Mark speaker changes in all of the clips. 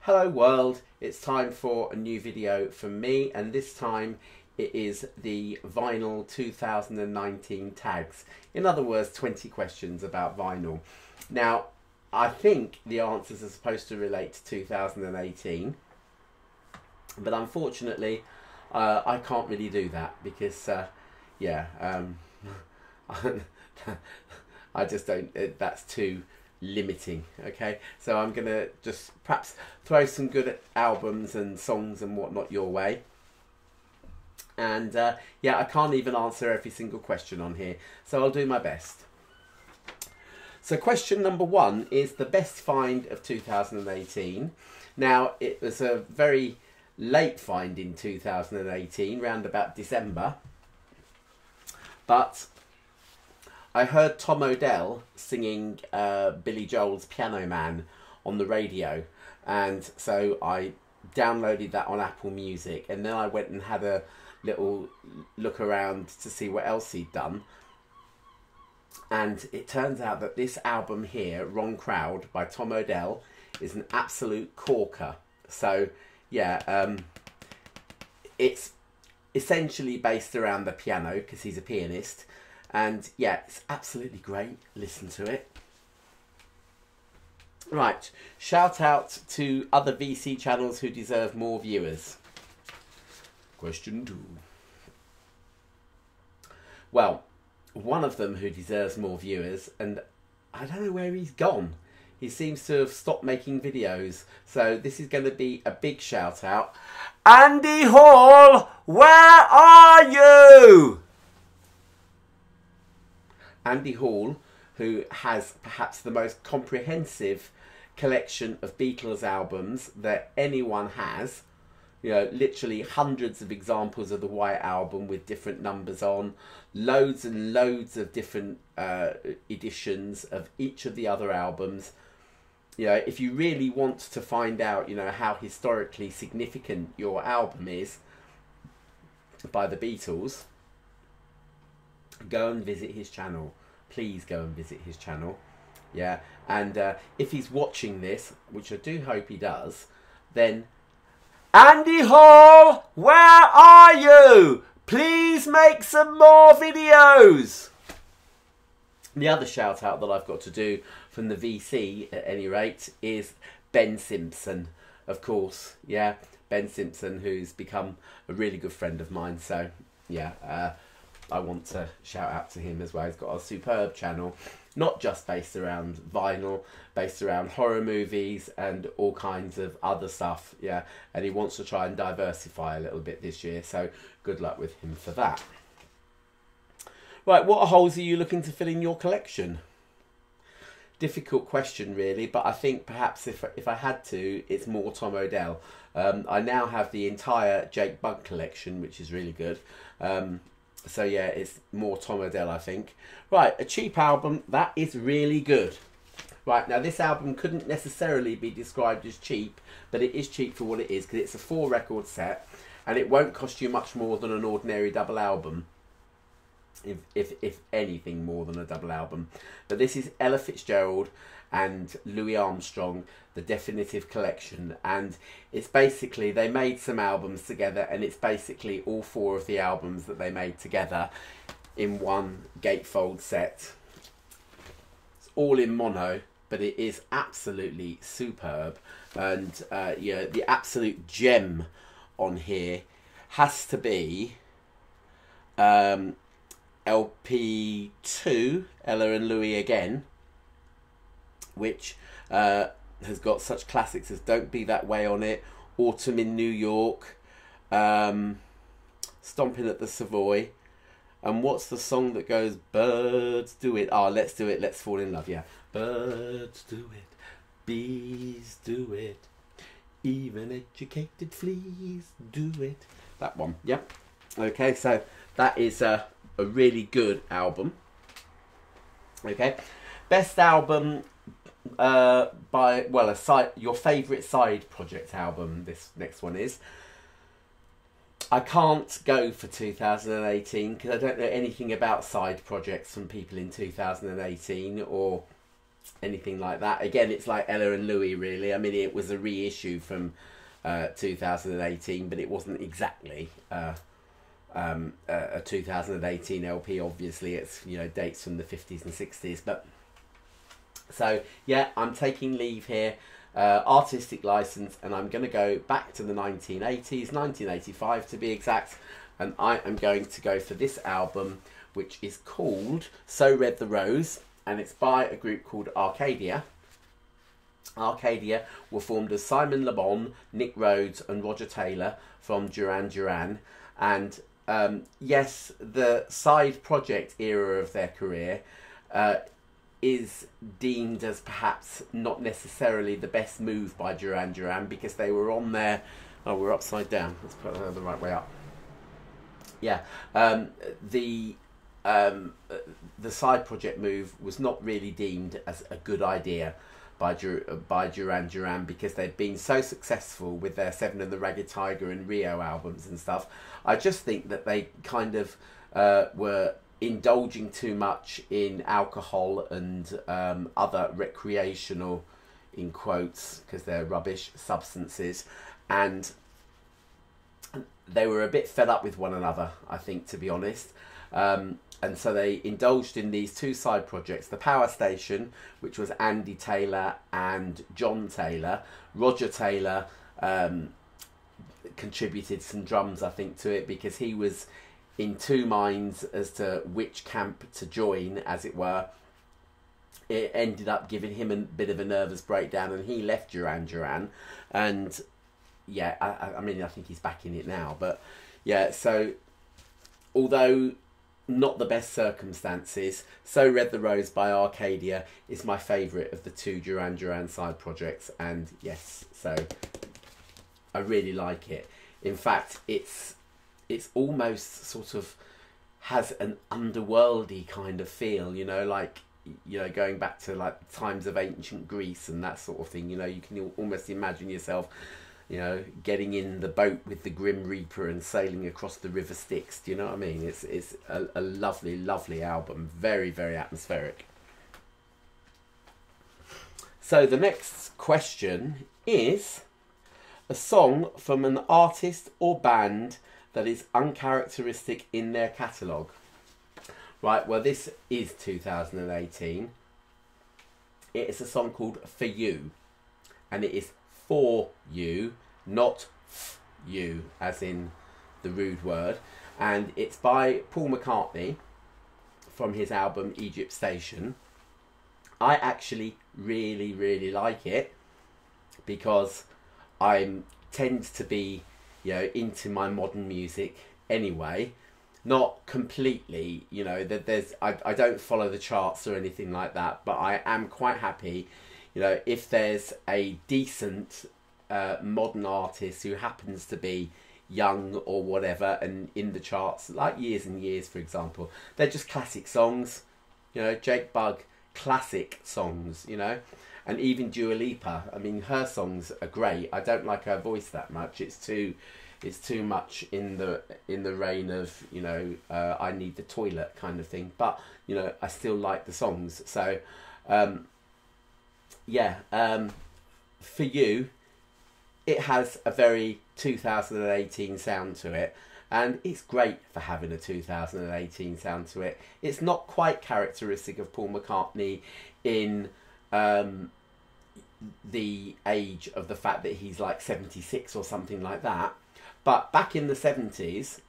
Speaker 1: Hello world, it's time for a new video from me, and this time it is the vinyl 2019 tags. In other words, 20 questions about vinyl. Now, I think the answers are supposed to relate to 2018, but unfortunately I can't really do that because I just don't, that's too limiting. Okay, so I'm gonna just perhaps throw some good albums and songs and whatnot your way, and yeah, I can't even answer every single question on here, so I'll do my best. So question number one is the best find of 2018. Now, it was a very late find in 2018, round about December, but I heard Tom Odell singing Billy Joel's Piano Man on the radio, and so I downloaded that on Apple Music, and then I went and had a little look around to see what else he'd done, and it turns out that this album here, Wrong Crowd by Tom Odell, is an absolute corker. So yeah, it's essentially based around the piano because he's a pianist. And yeah, it's absolutely great. Listen to it. Right, shout out to other VC channels who deserve more viewers. Question two. Well, one of them who deserves more viewers, and I don't know where he's gone. He seems to have stopped making videos. So this is going to be a big shout out. Andy Hall, where are you? Andy Hall, who has perhaps the most comprehensive collection of Beatles albums that anyone has. You know, literally hundreds of examples of the White Album with different numbers on, loads and loads of different editions of each of the other albums. You know, if you really want to find out, you know, how historically significant your album is by the Beatles, go and visit his channel. Please go and visit his channel. Yeah, and if he's watching this, which I do hope he does, then Andy Hall, where are you? Please make some more videos. The other shout out that I've got to do from the VC at any rate is Ben Simpson, of course. Yeah, Ben Simpson, who's become a really good friend of mine. So yeah, I want to shout out to him as well. He's got a superb channel, not just based around vinyl, based around horror movies and all kinds of other stuff. Yeah, and he wants to try and diversify a little bit this year, so good luck with him for that. Right, what holes are you looking to fill in your collection? Difficult question really, but I think perhaps if I had to, it's more Tom Odell. I now have the entire Jake Bugg collection, which is really good. So yeah, it's more Tom Odell, I think. Right, a cheap album, that is really good. Right, now this album couldn't necessarily be described as cheap, but it is cheap for what it is, because it's a 4-record set, and it won't cost you much more than an ordinary double album. If anything more than a double album. But this is Ella Fitzgerald and Louis Armstrong, the definitive collection, and it's basically, they made some albums together, and it's basically all 4 of the albums that they made together in one gatefold set. It's all in mono, but it is absolutely superb, and yeah, the absolute gem on here has to be LP2, Ella and Louis Again, which has got such classics as Don't Be That Way on it, Autumn in New York, Stomping at the Savoy, and what's the song that goes, Birds Do It? Oh, Let's Do It, Let's Fall in Love, yeah. Birds do it, bees do it, even educated fleas do it. That one, yeah. Okay, so that is a really good album. Okay, best album by, well, your favourite side project album, this next one is. I can't go for 2018 because I don't know anything about side projects from people in 2018 or anything like that. Again, it's like Ella and Louis, really. I mean, it was a reissue from 2018, but it wasn't exactly a 2018 LP. Obviously, it's, you know, dates from the 50s and 60s. But so yeah, I'm taking leave here, artistic license, and I'm going to go back to the 1980s, 1985 to be exact, and I am going to go for this album, which is called So Red the Rose, and it's by a group called Arcadia. Arcadia were formed as Simon Le Bon, Nick Rhodes and Roger Taylor from Duran Duran, and yes, the side project era of their career is deemed as perhaps not necessarily the best move by Duran Duran, because they were on their... Oh, we're upside down. Let's put it the right way up. Yeah, the side project move was not really deemed as a good idea by Duran Duran, because they'd been so successful with their Seven and the Ragged Tiger and Rio albums and stuff. I just think that they kind of were indulging too much in alcohol and other recreational, in quotes, because they're rubbish, substances, and they were a bit fed up with one another, I think, to be honest. And so they indulged in these two side projects, the Power Station, which was Andy Taylor and John Taylor. Roger Taylor contributed some drums, I think, to it, because he was in two minds as to which camp to join, as it were. It ended up giving him a bit of a nervous breakdown, and he left Duran Duran. And yeah, I mean, I think he's back in it now. But yeah, so although not the best circumstances, So Red the Rose by Arcadia is my favourite of the two Duran Duran side projects. And yes, so I really like it. In fact, it's almost sort of has an underworldy kind of feel, you know, like, you know, going back to like times of ancient Greece and that sort of thing. You know, you can almost imagine yourself, you know, getting in the boat with the Grim Reaper and sailing across the River Styx. Do you know what I mean? It's a lovely, lovely album. Very, very atmospheric. So the next question is a song from an artist or band that is uncharacteristic in their catalogue. Right, well, this is 2018. It is a song called For You, and it is for you, not you, as in the rude word. And it's by Paul McCartney from his album Egypt Station. I actually really, really like it, because I tend to be, you know, into my modern music anyway. Not completely, you know, that I don't follow the charts or anything like that, but I am quite happy, you know, if there's a decent modern artist who happens to be young or whatever and in the charts, like Years and Years, for example. They're just classic songs, you know, Jake Bugg, classic songs, you know. And even Dua Lipa, I mean, her songs are great. I don't like her voice that much. It's too much in the reign of, you know, I need the toilet kind of thing. But, you know, I still like the songs. So, yeah, For You, it has a very 2018 sound to it. And it's great for having a 2018 sound to it. It's not quite characteristic of Paul McCartney in the age of the fact that he's like 76 or something like that. But back in the 70s,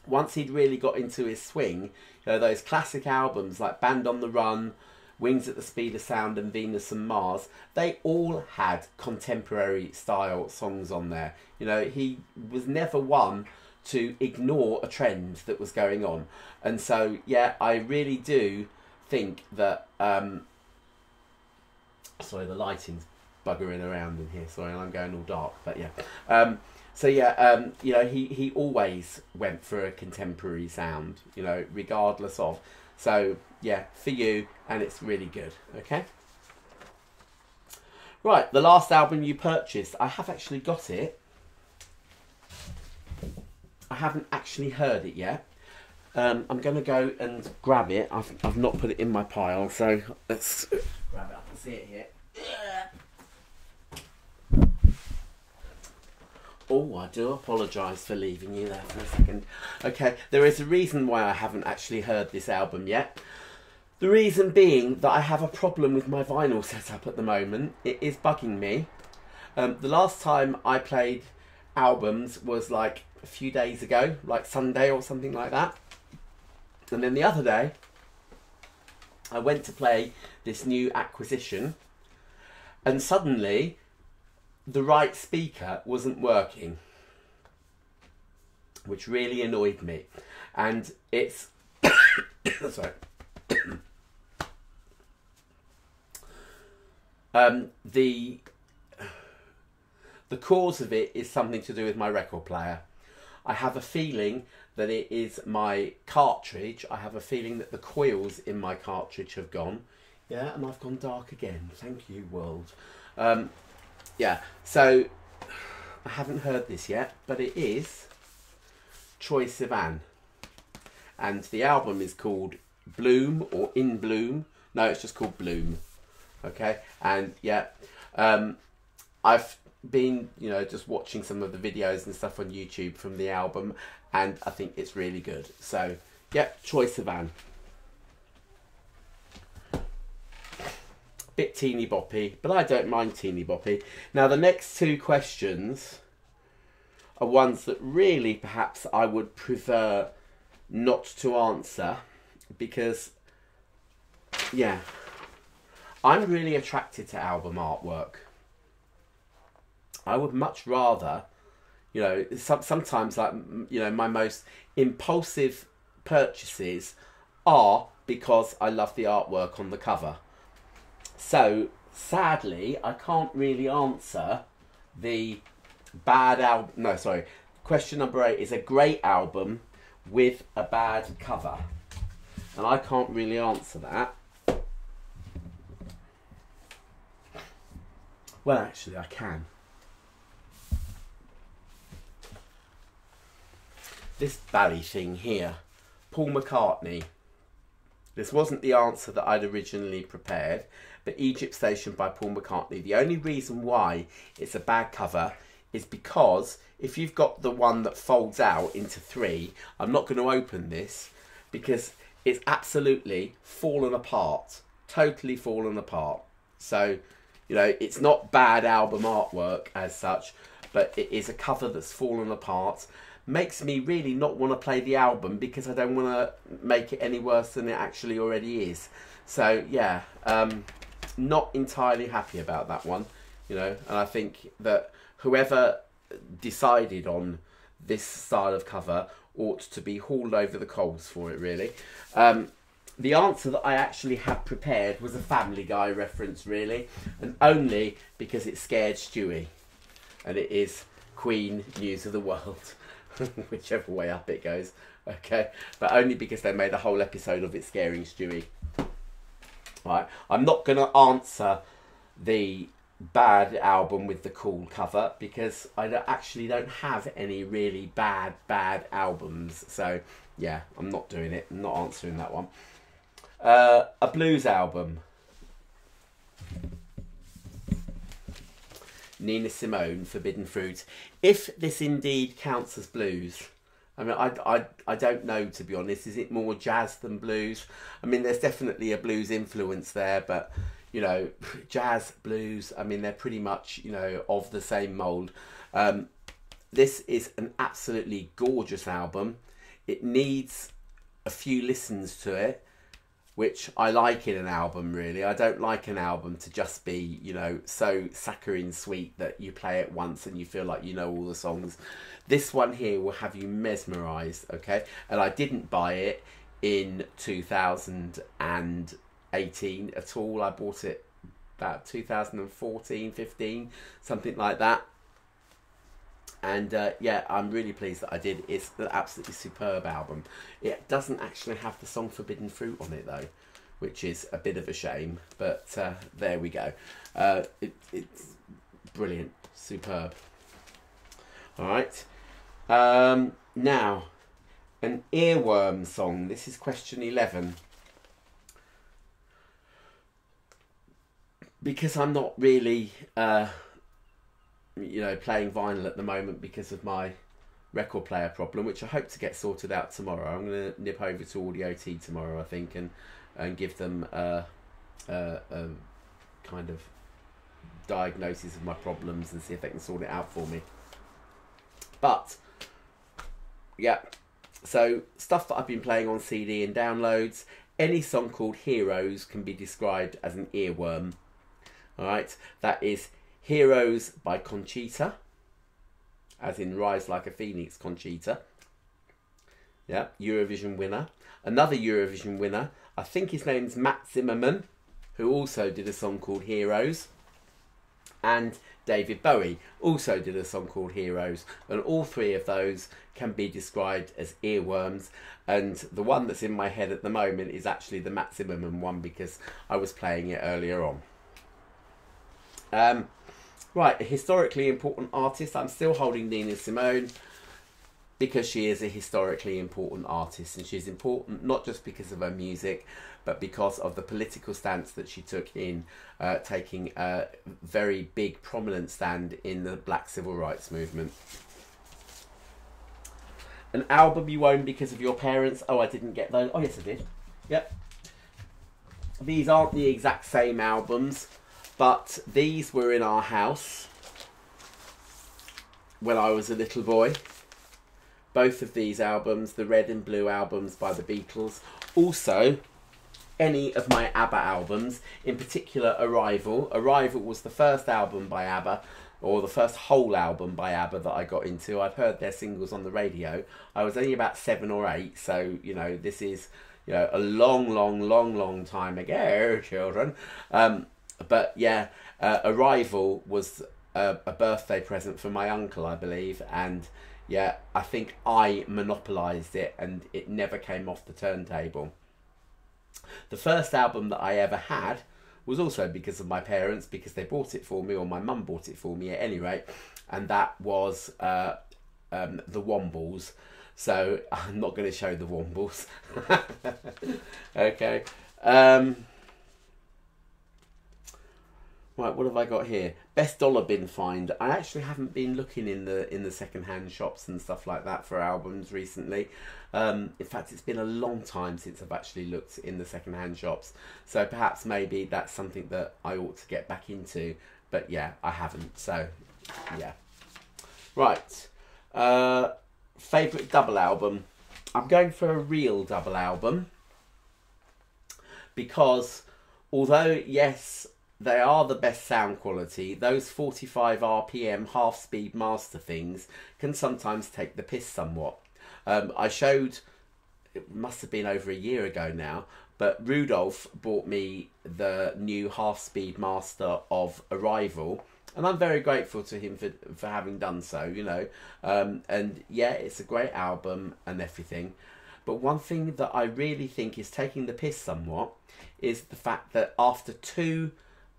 Speaker 1: once he'd really got into his swing, you know, those classic albums like Band on the Run, Wings at the Speed of Sound and Venus and Mars, they all had contemporary style songs on there. You know, he was never one to ignore a trend that was going on. And so, yeah, I really do think that... sorry, the lighting's buggering around in here. Sorry, I'm going all dark, but yeah. So yeah, you know, he always went for a contemporary sound, you know, regardless of. So yeah, For You, and it's really good. Okay. Right, the last album you purchased. I have actually got it. I haven't actually heard it yet. I'm going to go and grab it. I've not put it in my pile, so let's grab it. I can see it here. Oh, I do apologise for leaving you there for a second. Okay, there is a reason why I haven't actually heard this album yet. The reason being that I have a problem with my vinyl setup at the moment. It is bugging me. The last time I played albums was like a few days ago, like Sunday or something like that. And then the other day, I went to play this new acquisition, and suddenly the right speaker wasn't working, which really annoyed me. And it's sorry. The cause of it is something to do with my record player. I have a feeling that it is my cartridge. I have a feeling that the coils in my cartridge have gone. Yeah, and I've gone dark again. Thank you, world. Yeah, so I haven't heard this yet, but it is Troye Sivan. And the album is called Bloom, or In Bloom. No, it's just called Bloom. Okay, and yeah, I've been, you know, just watching some of the videos and stuff on YouTube from the album, and I think it's really good. So, yeah, Troye Sivan. Bit teeny boppy, but I don't mind teeny boppy. Now, the next two questions are ones that really perhaps I would prefer not to answer, because, yeah, I'm really attracted to album artwork. I would much rather, you know, sometimes, like, you know, my most impulsive purchases are because I love the artwork on the cover. So, sadly, I can't really answer the bad album. No, sorry. Question number 8 is a great album with a bad cover. And I can't really answer that. Well, actually, I can. This bally thing here, Paul McCartney. This wasn't the answer that I'd originally prepared, but Egypt Station by Paul McCartney. The only reason why it's a bad cover is because if you've got the one that folds out into 3, I'm not going to open this because it's absolutely fallen apart, totally fallen apart. So, you know, it's not bad album artwork as such, but it is a cover that's fallen apart. Makes me really not want to play the album because I don't want to make it any worse than it actually already is. So yeah, not entirely happy about that one, you know, and I think that whoever decided on this style of cover ought to be hauled over the coals for it, really. The answer that I actually had prepared was a Family Guy reference, really, and only because it scared Stewie, and it is Queen News of the World. Whichever way up it goes, okay, but only because they made a whole episode of it scaring Stewie. Right, I'm not going to answer the bad album with the cool cover because I actually don't have any really bad albums. So yeah, I'm not doing it. I'm not answering that one. A blues album. Nina Simone, Forbidden Fruit. If this indeed counts as blues, I mean, I don't know, to be honest. Is it more jazz than blues? I mean, there's definitely a blues influence there, but, you know, jazz, blues, I mean, they're pretty much, you know, of the same mould. This is an absolutely gorgeous album. It needs a few listens to it, which I like in an album, really. I don't like an album to just be, you know, so saccharine sweet that you play it once and you feel like you know all the songs. This one here will have you mesmerised, okay? And I didn't buy it in 2018 at all. I bought it about 2014, 15, something like that. And yeah, I'm really pleased that I did. It's an absolutely superb album. It doesn't actually have the song Forbidden Fruit on it though, which is a bit of a shame, but there we go. It's brilliant, superb. All right, now An earworm song. This is question 11. Because I'm not really, you know, playing vinyl at the moment because of my record player problem, which I hope to get sorted out tomorrow. I'm going to nip over to Audio T tomorrow, I think, and give them a kind of diagnosis of my problems and see if they can sort it out for me. But yeah, so stuff that I've been playing on CD and downloads. Any song called Heroes can be described as an earworm. Alright, that is Heroes by Conchita, as in Rise Like a Phoenix Conchita. Yeah, Eurovision winner. Another Eurovision winner, I think his name's Matt Zimmerman, who also did a song called Heroes. And David Bowie also did a song called Heroes. And all three of those can be described as earworms. And the one that's in my head at the moment is actually the Matt Zimmerman one, because I was playing it earlier on. Right, a historically important artist. I'm still holding Nina Simone because she is a historically important artist, and she's important not just because of her music, but because of the political stance that she took in taking a very big prominent stand in the Black Civil Rights movement. An album you own because of your parents. Oh, I didn't get those. Oh, yes, I did. Yep. These aren't the exact same albums, but these were in our house when I was a little boy. Both of these albums, the red and blue albums by the Beatles. Also, any of my ABBA albums, in particular Arrival. Arrival was the first album by ABBA, or the first whole album by ABBA that I got into. I've heard their singles on the radio. I was only about 7 or 8, so, you know, this is, you know, a long time ago, children. But yeah, Arrival was a birthday present for my uncle, I believe, and yeah, I think I monopolised it and it never came off the turntable. The first album that I ever had was also because of my parents, because they bought it for me, or my mum bought it for me at any rate, and that was the Wombles. So I'm not going to show the Wombles. Okay. Right, what have I got here? Best dollar bin find. I actually haven't been looking in the second-hand shops and stuff like that for albums recently. In fact, it's been a long time since I've actually looked in the second-hand shops. So perhaps maybe that's something that I ought to get back into. But yeah, I haven't. So yeah. Right. Favourite double album. I'm going for a real double album. Because although, yes, they are the best sound quality, those 45 RPM half-speed master things can sometimes take the piss somewhat. I showed, it must have been over a year ago now, but Rudolph bought me the new half-speed master of Arrival, and I'm very grateful to him for having done so, you know. And yeah, it's a great album and everything. But one thing that I really think is taking the piss somewhat is the fact that after 2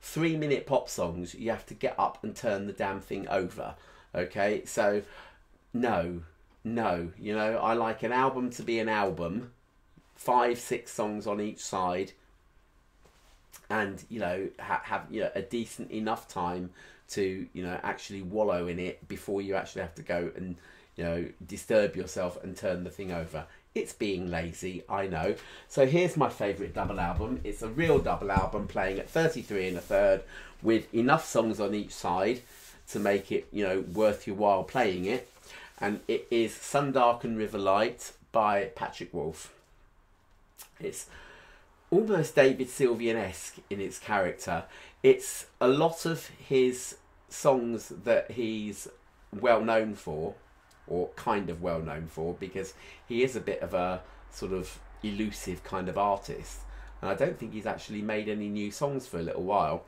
Speaker 1: 3-minute pop songs, you have to get up and turn the damn thing over. Okay, so no, you know, I like an album to be an album, 5-6 songs on each side, and you know, have you know, a decent enough time to, you know, actually wallow in it before you actually have to go and, you know, disturb yourself and turn the thing over. It's being lazy, I know. So here's my favourite double album. It's a real double album playing at 33 1/3 with enough songs on each side to make it, you know, worth your while playing it. And it is Sun Darkened River Light by Patrick Wolf. It's almost David Sylvian-esque in its character. It's a lot of his songs that he's well known for, or kind of well known for, because he is a bit of a sort of elusive kind of artist, and I don't think he's actually made any new songs for a little while.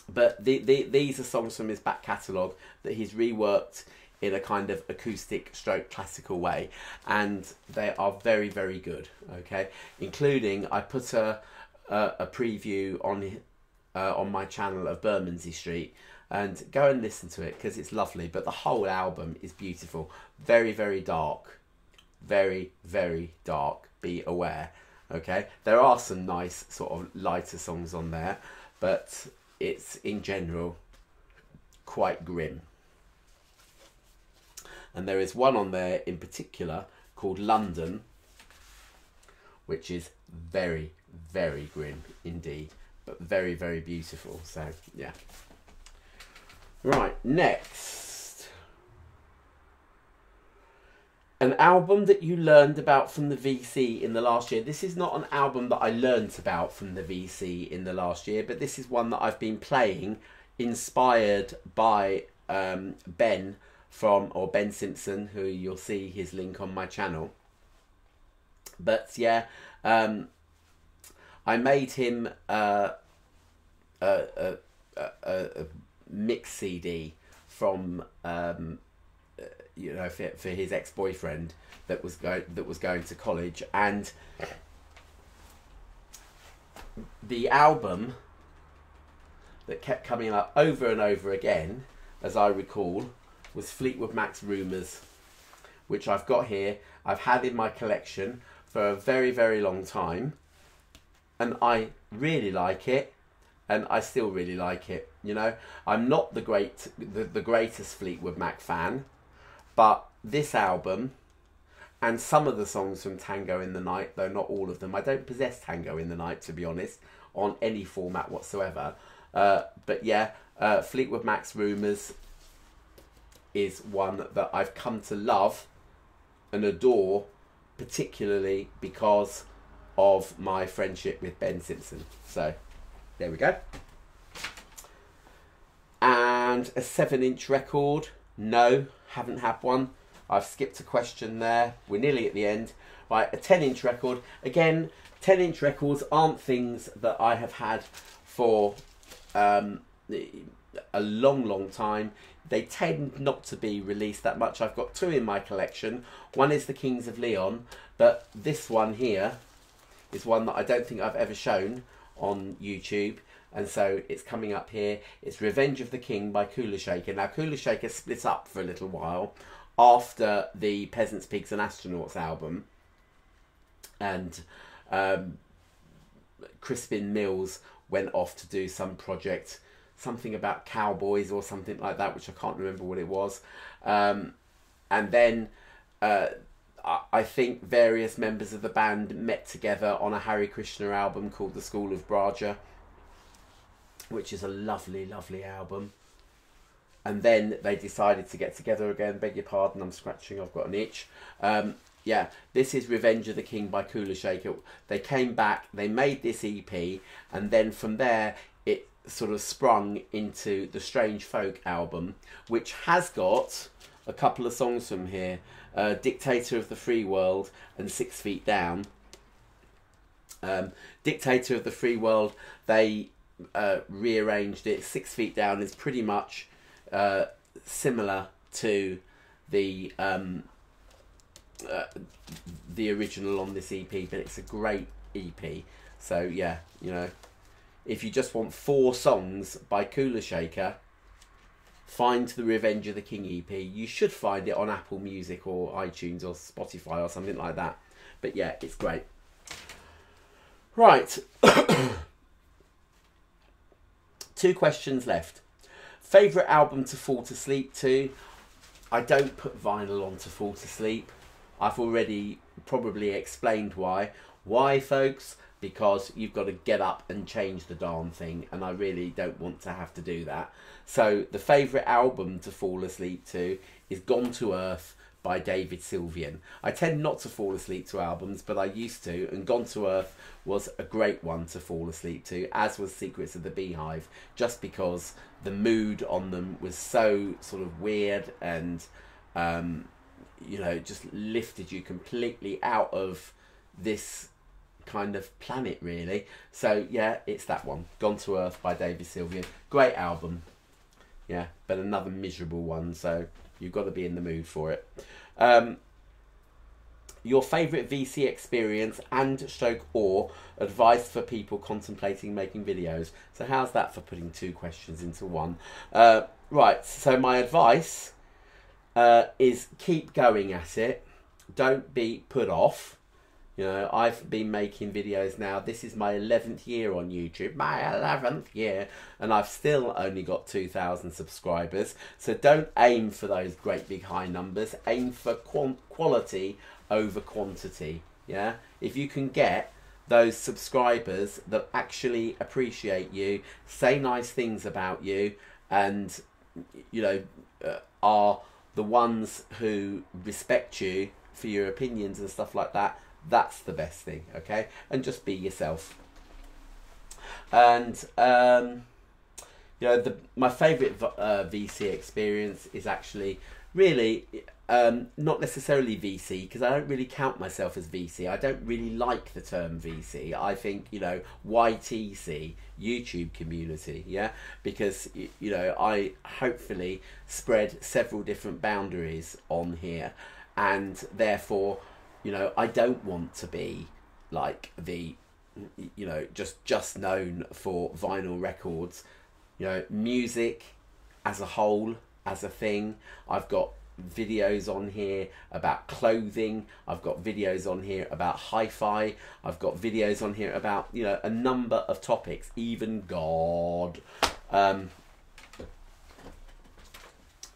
Speaker 1: But these are songs from his back catalogue that he's reworked in a kind of acoustic stroke classical way, and they are very, very good. Okay, including, I put a preview on my channel of Bermondsey Street, and go and listen to it because it's lovely. But the whole album is beautiful. Very, very dark. very, very dark. Be aware. Okay, there are some nice sort of lighter songs on there, but it's in general quite grim. And there is one on there in particular called London, which is very, very grim indeed, but very, very beautiful. So yeah. Right, next. An album that you learned about from the VC in the last year. This is not an album that I learned about from the VC in the last year, but this is one that I've been playing, inspired by Ben Simpson, who you'll see his link on my channel. But yeah, I made him a mix CD from you know, for his ex-boyfriend that was going to college, and the album that kept coming up over and over again, as I recall, was Fleetwood Mac Rumours, which I've got here. I've had in my collection for a very, very long time, and I really like it, and I still really like it. You know, I'm not the greatest Fleetwood Mac fan, but this album and some of the songs from Tango in the Night, though not all of them. I don't possess Tango in the Night, to be honest, on any format whatsoever. But yeah, Fleetwood Mac Rumours is one that I've come to love and adore, particularly because of my friendship with Ben Simpson. So there we go. And a 7-inch record. No, haven't had one. I've skipped a question there. We're nearly at the end. Right, a 10-inch record. Again, 10-inch records aren't things that I have had for a long, long time. They tend not to be released that much. I've got 2 in my collection. One is the Kings of Leon, but this one here is one that I don't think I've ever shown on YouTube, and so it's coming up here. It's Revenge of the King by Kula Shaker. Now, Kula Shaker split up for a little while after the Peasants, Pigs and Astronauts album, and Crispin Mills went off to do some project, something about cowboys or something like that, which I can't remember what it was. And then I think various members of the band met together on a Hare Krishna album called The School of Braja, which is a lovely, lovely album. And then they decided to get together again. Beg your pardon, I'm scratching, I've got an itch. Yeah, this is Revenge of the King by Kula Shaker. They came back, they made this EP, and then from there it sort of sprung into the Strange Folk album, which has got a couple of songs from here. Dictator of the Free World and 6 Feet Down. Dictator of the Free World, they rearranged it. 6 Feet Down is pretty much similar to the original on this EP, but it's a great EP. So yeah, you know, if you just want 4 songs by Kula Shaker, find the Revenge of the King EP. You should find it on Apple Music or iTunes or Spotify or something like that. But yeah, it's great. Right. 2 questions left. Favourite album to fall to sleep to? I don't put vinyl on to fall to sleep. I've already probably explained why. Why, folks? Because you've got to get up and change the darn thing, and I really don't want to have to do that. So the favourite album to fall asleep to is Gone to Earth by David Sylvian. I tend not to fall asleep to albums, but I used to, and Gone to Earth was a great one to fall asleep to, as was Secrets of the Beehive, just because the mood on them was so sort of weird and, you know, just lifted you completely out of this kind of planet, really. So yeah, it's that one, Gone to Earth by David Sylvian. Great album, yeah, but another miserable one, so you've got to be in the mood for it. Your favourite VC experience and stroke or advice for people contemplating making videos. So how's that for putting 2 questions into one? Right, so my advice is keep going at it. don't be put off. You know, I've been making videos now. This is my 11th year on YouTube, my 11th year, and I've still only got 2,000 subscribers. So don't aim for those great big high numbers. Aim for quality over quantity. Yeah, if you can get those subscribers that actually appreciate you, say nice things about you, and you know, are the ones who respect you for your opinions and stuff like that, that's the best thing. Okay, and just be yourself. And you know, my favourite VC experience is actually really not necessarily VC, because I don't really count myself as VC. I don't really like the term VC. I think, you know, YTC, YouTube community, yeah, because you know, I hopefully spread several different boundaries on here, and therefore, you know, I don't want to be like the, you know, just known for vinyl records. You know, music as a whole, as a thing. I've got videos on here about clothing. I've got videos on here about hi-fi. I've got videos on here about, you know, a number of topics, even God.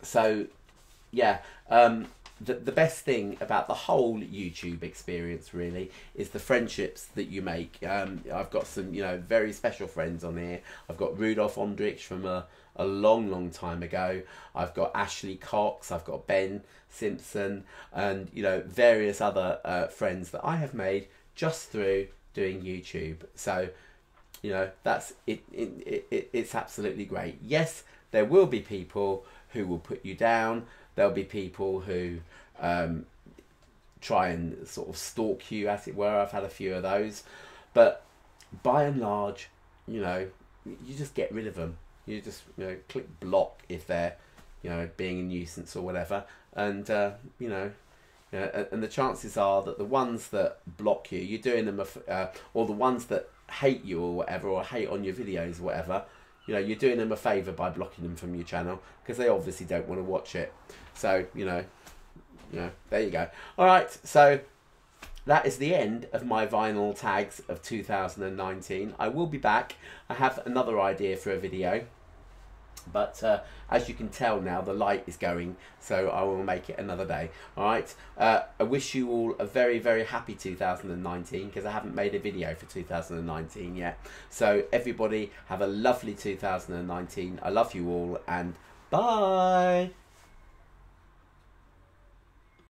Speaker 1: So, yeah, the best thing about the whole YouTube experience really is the friendships that you make. I've got some, you know, very special friends on here. I've got Rudolf Ondrich from a long time ago. I've got Ashley Cox, I've got Ben Simpson, and, you know, various other friends that I have made just through doing YouTube. So, you know, that's it. It's absolutely great. Yes, there will be people who will put you down. There'll be people who try and sort of stalk you, as it were. I've had a few of those, but by and large, you know, you just get rid of them. You just, you know, click block if they're, you know, being a nuisance or whatever, and you know, and the chances are that the ones that block you, you're doing them, or the ones that hate you or whatever, or hate on your videos or whatever, you know, you're doing them a favour by blocking them from your channel, because they obviously don't want to watch it. So, you know, there you go. All right, so that is the end of my vinyl tags of 2019. I will be back. I have another idea for a video, but as you can tell now, the light is going, so I will make it another day. All right, I wish you all a very, very happy 2019, because I haven't made a video for 2019 yet. So everybody have a lovely 2019. I love you all, and bye.